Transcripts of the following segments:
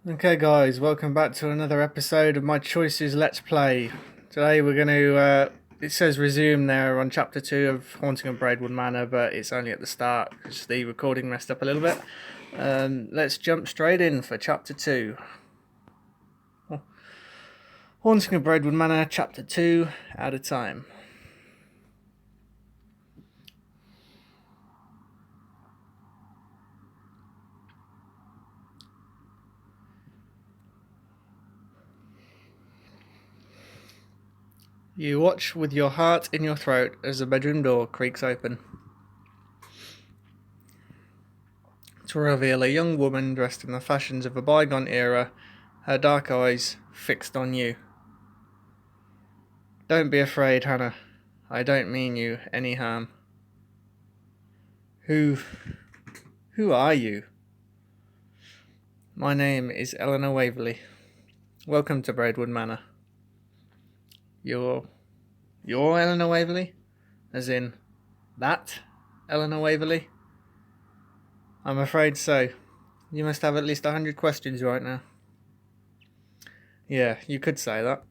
Okay guys, welcome back to another episode of My Choices Let's Play. Today we're going to, it says resume there on chapter 2 of Haunting of Braidwood Manor, but it's only at the start because the recording messed up a little bit. Let's jump straight in for chapter 2. Haunting of Braidwood Manor, chapter 2, at a time. You watch with your heart in your throat as the bedroom door creaks open, to reveal a young woman dressed in the fashions of a bygone era, her dark eyes fixed on you. Don't be afraid, Hannah. I don't mean you any harm. Who are you? My name is Eleanor Waverley. Welcome to Braidwood Manor. You're Eleanor Waverley? As in, that Eleanor Waverley? I'm afraid so. You must have at least 100 questions right now. Yeah, you could say that.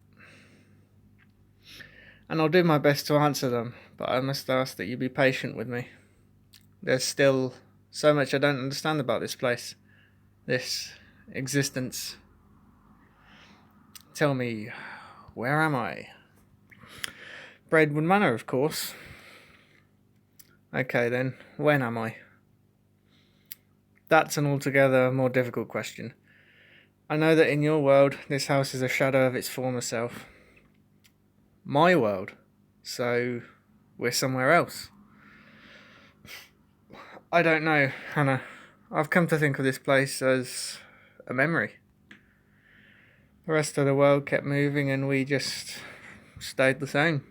And I'll do my best to answer them, but I must ask that you be patient with me. There's still so much I don't understand about this place, this existence. Tell me, where am I? Braidwood Manor, of course. Okay then, when am I? That's an altogether more difficult question. I know that in your world, this house is a shadow of its former self. My world? So, we're somewhere else. I don't know, Hannah. I've come to think of this place as a memory. The rest of the world kept moving and we just stayed the same.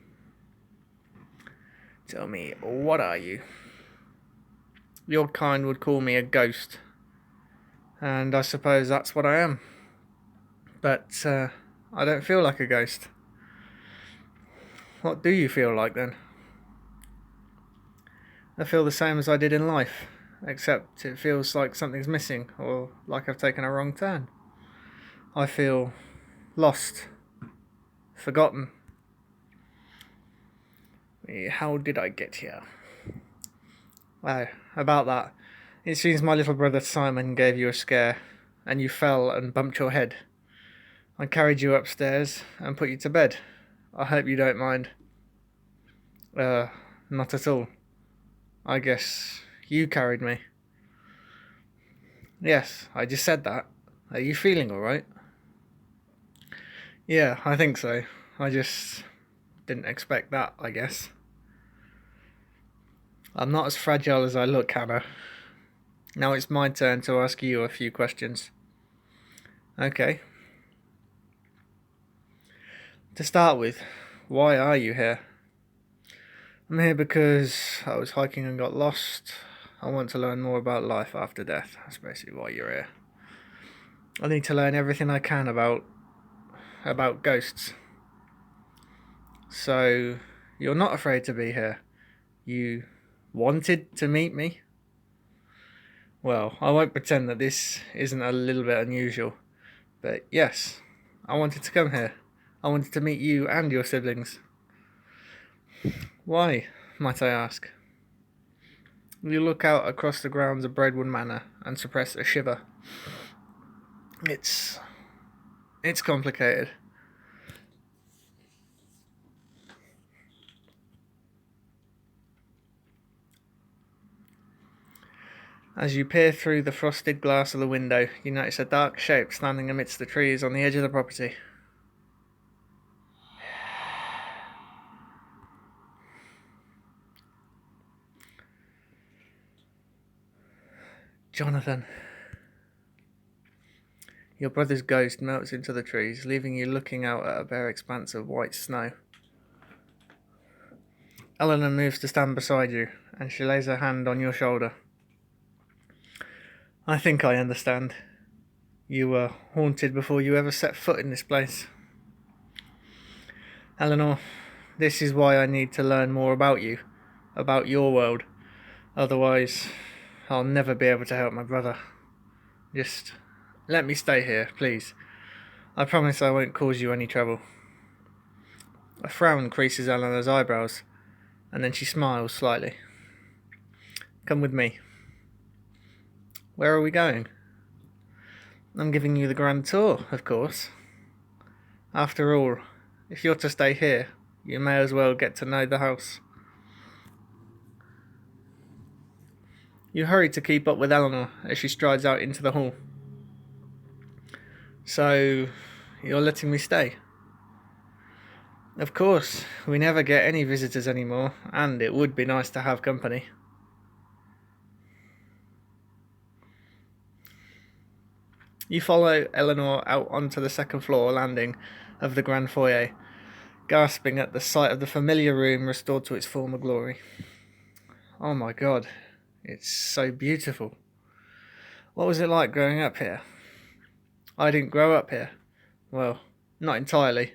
Tell me, what are you? Your kind would call me a ghost. And I suppose that's what I am. But I don't feel like a ghost. What do you feel like then? I feel the same as I did in life, except it feels like something's missing or like I've taken a wrong turn. I feel lost, forgotten. How did I get here? Well, about that. It seems my little brother Simon gave you a scare, and you fell and bumped your head. I carried you upstairs and put you to bed. I hope you don't mind. Not at all. I guess you carried me. Yes, I just said that. Are you feeling alright? Yeah, I think so. I just didn't expect that, I guess. I'm not as fragile as I look, Hannah. Now it's my turn to ask you a few questions. Okay. To start with, why are you here? I'm here because I was hiking and got lost. I want to learn more about life after death. That's basically why you're here. I need to learn everything I can about ghosts. So, you're not afraid to be here. You wanted to meet me? Well, I won't pretend that this isn't a little bit unusual. But yes, I wanted to come here. I wanted to meet you and your siblings. Why, might I ask? You look out across the grounds of Braidwood Manor and suppress a shiver. It's complicated. As you peer through the frosted glass of the window, you notice a dark shape standing amidst the trees on the edge of the property. Jonathan. Your brother's ghost melts into the trees, leaving you looking out at a bare expanse of white snow. Eleanor moves to stand beside you, and she lays her hand on your shoulder. I think I understand. You were haunted before you ever set foot in this place. Eleanor, this is why I need to learn more about you, about your world. Otherwise, I'll never be able to help my brother. Just Let me stay here, please. I promise I won't cause you any trouble. A frown creases Eleanor's eyebrows, and then she smiles slightly. Come with me. Where are we going? I'm giving you the grand tour, of course. After all, if you're to stay here, you may as well get to know the house. You hurry to keep up with Eleanor as she strides out into the hall. So, you're letting me stay? Of course, we never get any visitors anymore, and it would be nice to have company. You follow Eleanor out onto the second floor landing of the grand foyer, gasping at the sight of the familiar room restored to its former glory. Oh my god, it's so beautiful. What was it like growing up here? I didn't grow up here. Well, not entirely.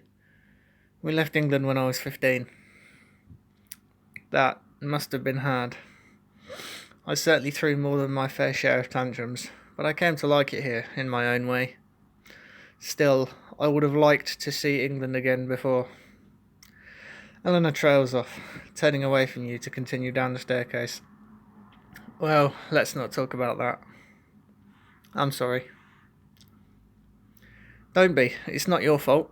We left England when I was 15. That must have been hard. I certainly threw more than my fair share of tantrums, but I came to like it here in my own way. Still, I would have liked to see England again before. Eleanor trails off, turning away from you to continue down the staircase. Well, let's not talk about that. I'm sorry. Don't be, it's not your fault.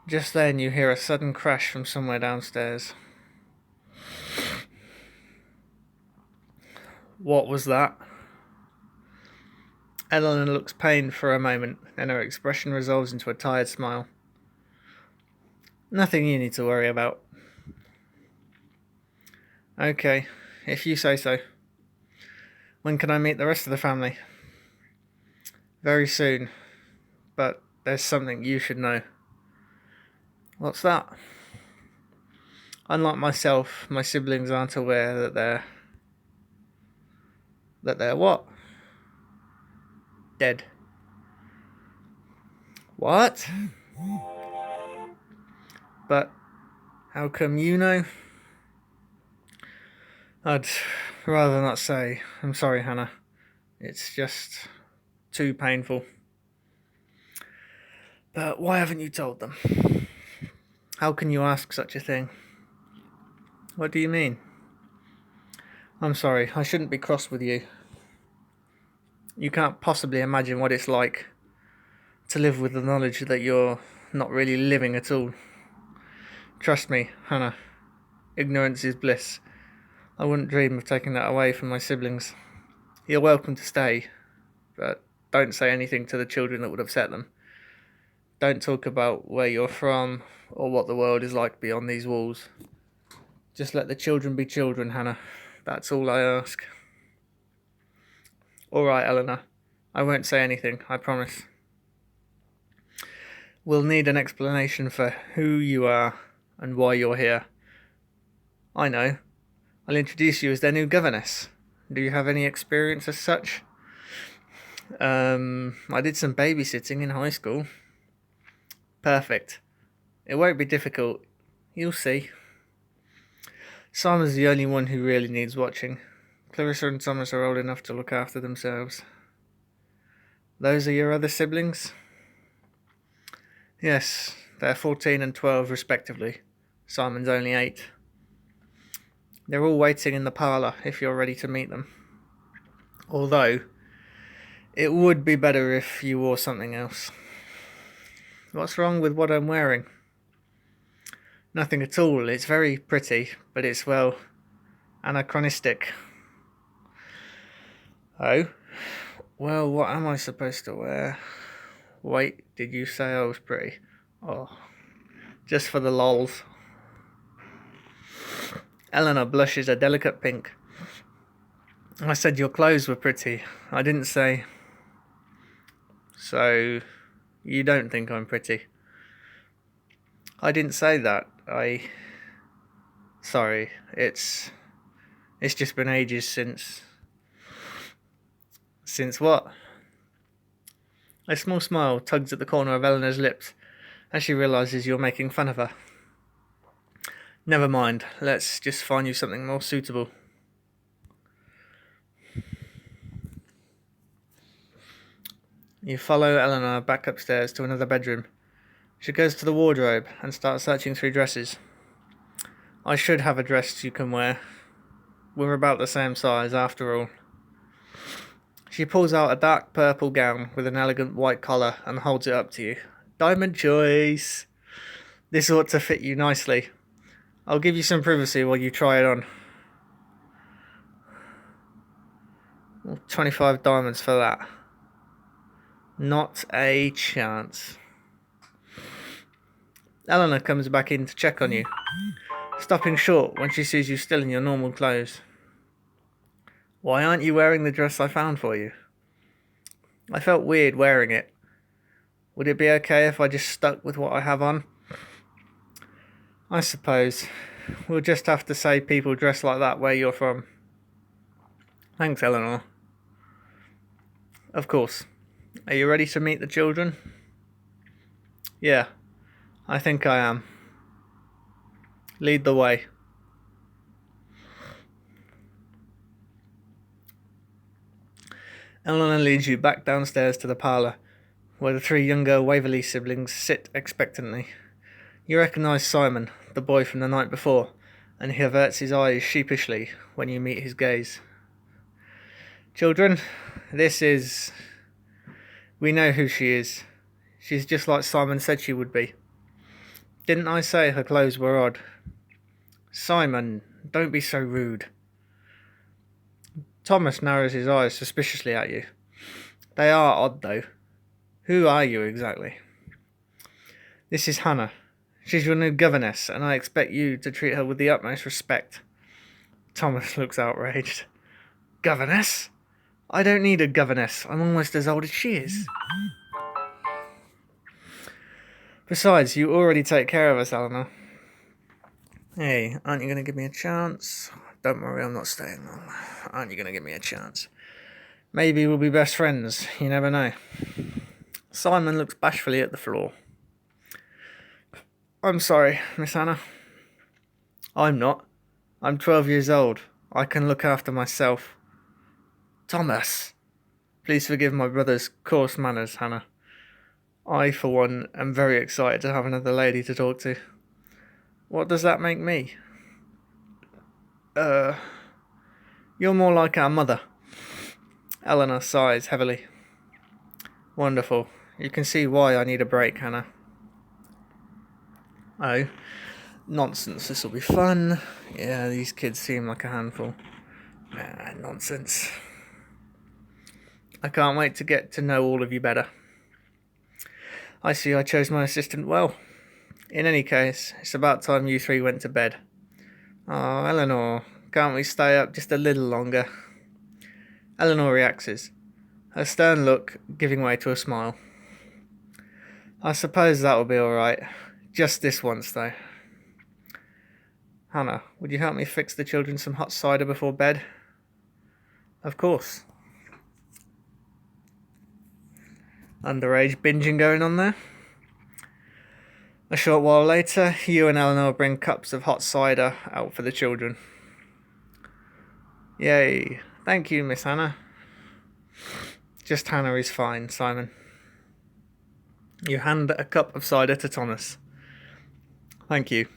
Just then you hear a sudden crash from somewhere downstairs. What was that? Eleanor looks pained for a moment, then her expression resolves into a tired smile. Nothing you need to worry about. Okay, if you say so. When can I meet the rest of the family? Very soon, but there's something you should know. What's that? Unlike myself, my siblings aren't aware that they're what? Dead. What? But how come you know? I'd rather not say. I'm sorry, Hannah. It's just too painful. But why haven't you told them? How can you ask such a thing? What do you mean? I'm sorry, I shouldn't be cross with you. You can't possibly imagine what it's like to live with the knowledge that you're not really living at all. Trust me, Hannah. Ignorance is bliss. I wouldn't dream of taking that away from my siblings. You're welcome to stay, but don't say anything to the children that would upset them. Don't talk about where you're from or what the world is like beyond these walls. Just let the children be children, Hannah. That's all I ask. All right, Eleanor. I won't say anything, I promise. We'll need an explanation for who you are and why you're here. I know. I'll introduce you as their new governess. Do you have any experience as such? I did some babysitting in high school. Perfect. It won't be difficult. You'll see. Simon's the only one who really needs watching. Clarissa and Thomas are old enough to look after themselves. Those are your other siblings? Yes, they're 14 and 12 respectively. Simon's only 8. They're all waiting in the parlour if you're ready to meet them. Although, it would be better if you wore something else. What's wrong with what I'm wearing? Nothing at all. It's very pretty, but it's, well, anachronistic. Oh? Well, what am I supposed to wear? Wait, did you say I was pretty? Oh, just for the lols. Eleanor blushes a delicate pink. I said your clothes were pretty. I didn't say... So, you don't think I'm pretty? I didn't say that. Sorry, it's just been ages since... Since what? A small smile tugs at the corner of Eleanor's lips as she realises you're making fun of her. Never mind, let's just find you something more suitable. You follow Eleanor back upstairs to another bedroom. She goes to the wardrobe and starts searching through dresses. I should have a dress you can wear. We're about the same size after all. She pulls out a dark purple gown with an elegant white collar and holds it up to you. Diamond choice! This ought to fit you nicely. I'll give you some privacy while you try it on. 25 diamonds for that. Not a chance. Eleanor comes back in to check on you, stopping short when she sees you still in your normal clothes. Why aren't you wearing the dress I found for you? I felt weird wearing it. Would it be okay if I just stuck with what I have on? I suppose. We'll just have to say people dress like that where you're from. Thanks, Eleanor. Of course. Are you ready to meet the children? Yeah, I think I am. Lead the way. Eleanor leads you back downstairs to the parlour, where the three younger Waverley siblings sit expectantly. You recognise Simon, the boy from the night before, and he averts his eyes sheepishly when you meet his gaze. Children, this is... We know who she is. She's just like Simon said she would be. Didn't I say her clothes were odd? Simon, don't be so rude. Thomas narrows his eyes suspiciously at you. They are odd, though. Who are you exactly? This is Hannah. She's your new governess, and I expect you to treat her with the utmost respect. Thomas looks outraged. Governess? I don't need a governess. I'm almost as old as she is. Besides, you already take care of us, Eleanor. Hey, aren't you going to give me a chance? Don't worry, I'm not staying long. Aren't you going to give me a chance? Maybe we'll be best friends. You never know. Simon looks bashfully at the floor. I'm sorry, Miss Hannah. I'm not. I'm 12 years old. I can look after myself. Thomas! Please forgive my brother's coarse manners, Hannah. I, for one, am very excited to have another lady to talk to. What does that make me? You're more like our mother. Eleanor sighs heavily. Wonderful. You can see why I need a break, Hannah. Oh, nonsense. This'll be fun. Yeah, these kids seem like a handful. Nonsense. I can't wait to get to know all of you better. I see I chose my assistant well. In any case, it's about time you three went to bed. Oh, Eleanor, can't we stay up just a little longer? Eleanor reacts, her stern look giving way to a smile. I suppose that'll be alright. Just this once, though. Hannah, would you help me fix the children some hot cider before bed? Of course. Underage binging going on there? A short while later, you and Eleanor bring cups of hot cider out for the children. Yay. Thank you, Miss Hannah. Just Hannah is fine, Simon. You hand a cup of cider to Thomas. Thank you.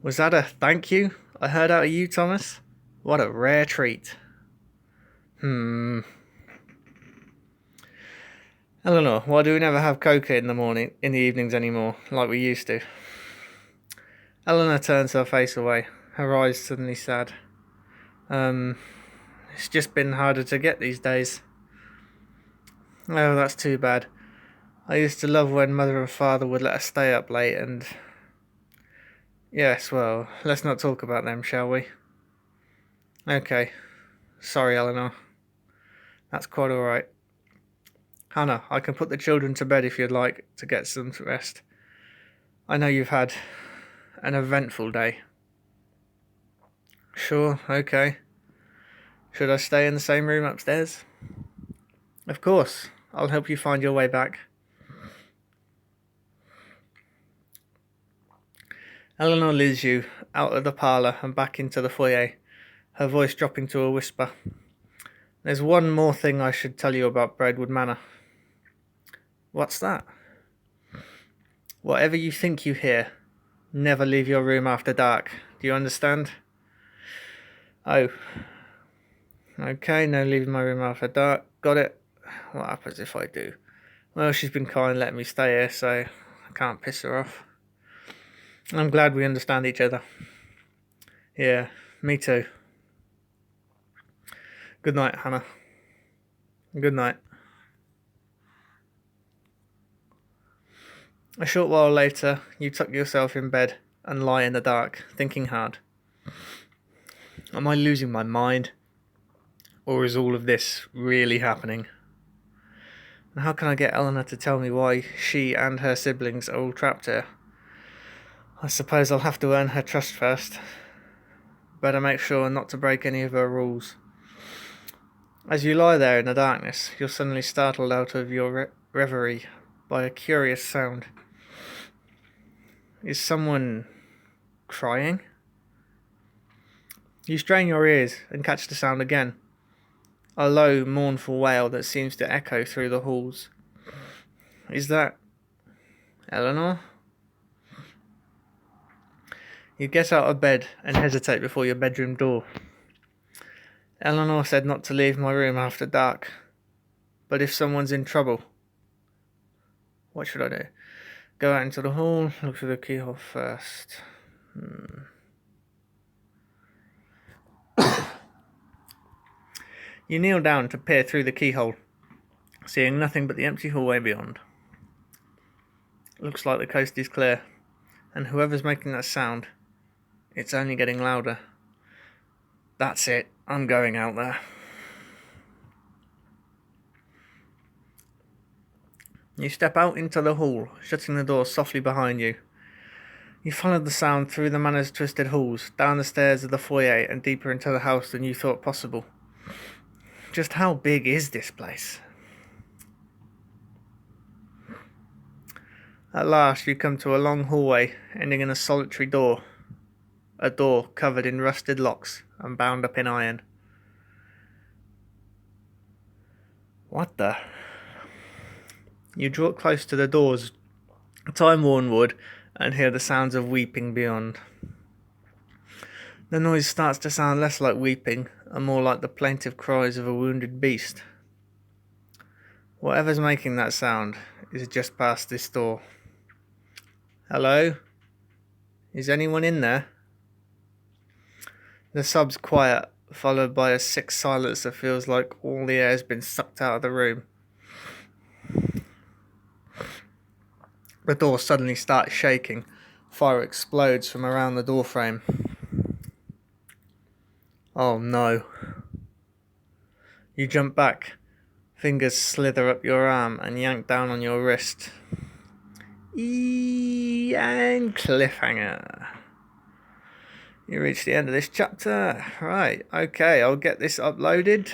Was that a thank you I heard out of you, Thomas? What a rare treat. Eleanor, why do we never have cocoa in the evenings anymore, like we used to? Eleanor turns her face away, her eyes suddenly sad. It's just been harder to get these days. Oh, that's too bad. I used to love when Mother and Father would let us stay up late and... Yes, well, let's not talk about them, shall we? Okay. Sorry, Eleanor. That's quite alright. Hannah, I can put the children to bed if you'd like to get some rest. I know you've had an eventful day. Sure, okay. Should I stay in the same room upstairs? Of course. I'll help you find your way back. Eleanor leads you out of the parlour and back into the foyer, her voice dropping to a whisper. There's one more thing I should tell you about Braidwood Manor. What's that? Whatever you think you hear, never leave your room after dark. Do you understand? Oh. Okay, no leaving my room after dark. Got it. What happens if I do? Well, she's been kind letting me stay here, so I can't piss her off. I'm glad we understand each other. Yeah, me too. Good night, Hannah. Good night. A short while later, you tuck yourself in bed and lie in the dark, thinking hard. Am I losing my mind? Or is all of this really happening? And how can I get Eleanor to tell me why she and her siblings are all trapped here? I suppose I'll have to earn her trust first. Better make sure not to break any of her rules. As you lie there in the darkness, you're suddenly startled out of your reverie by a curious sound. Is someone crying? You strain your ears and catch the sound again. A low, mournful wail that seems to echo through the halls. Is that Eleanor? You get out of bed and hesitate before your bedroom door. Eleanor said not to leave my room after dark. But if someone's in trouble, what should I do? Go out into the hall, look through the keyhole first. You kneel down to peer through the keyhole, seeing nothing but the empty hallway beyond. Looks like the coast is clear, and whoever's making that sound, it's only getting louder. That's it, I'm going out there. You step out into the hall, shutting the door softly behind you. You followed the sound through the manor's twisted halls, down the stairs of the foyer, and deeper into the house than you thought possible. Just how big is this place? At last you come to a long hallway, ending in a solitary door. A door covered in rusted locks and bound up in iron. What the? You draw close to the door's time-worn wood and hear the sounds of weeping beyond. The noise starts to sound less like weeping and more like the plaintive cries of a wounded beast. Whatever's making that sound is just past this door. Hello? Is anyone in there? The sob's quiet, followed by a sick silence that feels like all the air's been sucked out of the room. The door suddenly starts shaking. Fire explodes from around the doorframe. Oh no. You jump back. Fingers slither up your arm and yank down on your wrist. And cliffhanger. You reach the end of this chapter. Right, okay, I'll get this uploaded.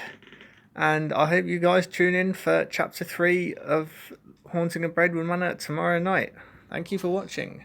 And I hope you guys tune in for chapter 3 of Haunting of Braidwood Manor tomorrow night. Thank you for watching.